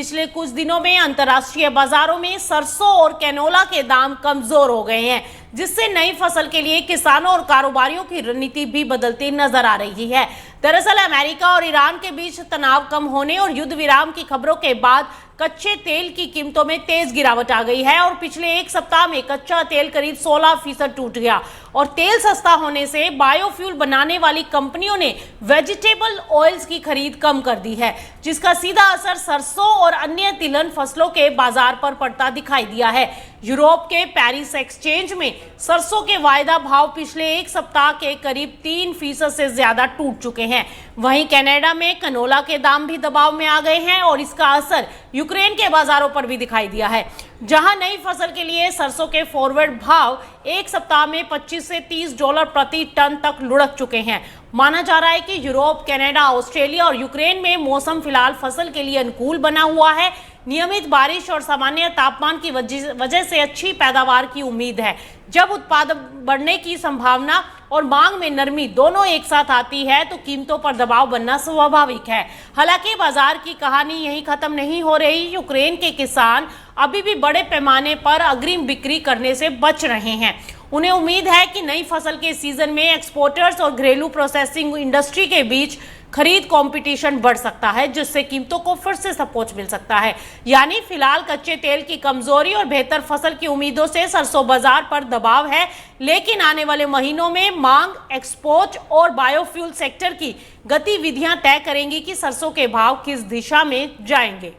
पिछले कुछ दिनों में अंतर्राष्ट्रीय बाजारों में सरसों और कैनोला के दाम कमजोर हो गए हैं, जिससे नई फसल के लिए किसानों और कारोबारियों की रणनीति भी बदलती नजर आ रही है। दरअसल अमेरिका और ईरान के बीच तनाव कम होने और युद्ध विराम की खबरों के बाद कच्चे तेल की कीमतों में तेज गिरावट आ गई है और पिछले एक सप्ताह में कच्चा तेल करीब 16% टूट गया और तेल सस्ता होने से बायोफ्यूल बनाने वाली कंपनियों ने वेजिटेबल ऑयल्स की खरीद कम कर दी है, जिसका सीधा असर सरसों और अन्य तिलहन फसलों के बाजार पर पड़ता दिखाई दिया है। यूरोप के पेरिस एक्सचेंज में सरसों के वायदा भाव पिछले एक सप्ताह के करीब 3% से ज्यादा टूट चुके हैं। वहीं कनाडा में कनोला के दाम भी दबाव में आ गए हैं और इसका असर यूक्रेन के बाजारों पर भी दिखाई दिया है, जहां नई फसल के लिए सरसों के फॉरवर्ड भाव एक सप्ताह में $25 से $30 प्रति टन तक लुढ़क चुके हैं। माना जा रहा है कि यूरोप, कनाडा, ऑस्ट्रेलिया और यूक्रेन में मौसम फिलहाल फसल के लिए अनुकूल बना हुआ है। नियमित बारिश और सामान्य तापमान की वजह से अच्छी पैदावार की उम्मीद है। जब उत्पादन बढ़ने की संभावना और मांग में नरमी दोनों एक साथ आती है तो कीमतों पर दबाव बनना स्वाभाविक है। हालांकि बाजार की कहानी यहीं खत्म नहीं हो रही। यूक्रेन के किसान अभी भी बड़े पैमाने पर अग्रिम बिक्री करने से बच रहे हैं। उन्हें उम्मीद है कि नई फसल के सीजन में एक्सपोर्टर्स और घरेलू प्रोसेसिंग इंडस्ट्री के बीच खरीद कंपटीशन बढ़ सकता है, जिससे कीमतों को फिर से सपोर्ट मिल सकता है। यानी फिलहाल कच्चे तेल की कमजोरी और बेहतर फसल की उम्मीदों से सरसों बाजार पर दबाव है, लेकिन आने वाले महीनों में मांग, एक्सपोर्ट और बायोफ्यूल सेक्टर की गतिविधियां तय करेंगी कि सरसों के भाव किस दिशा में जाएंगे।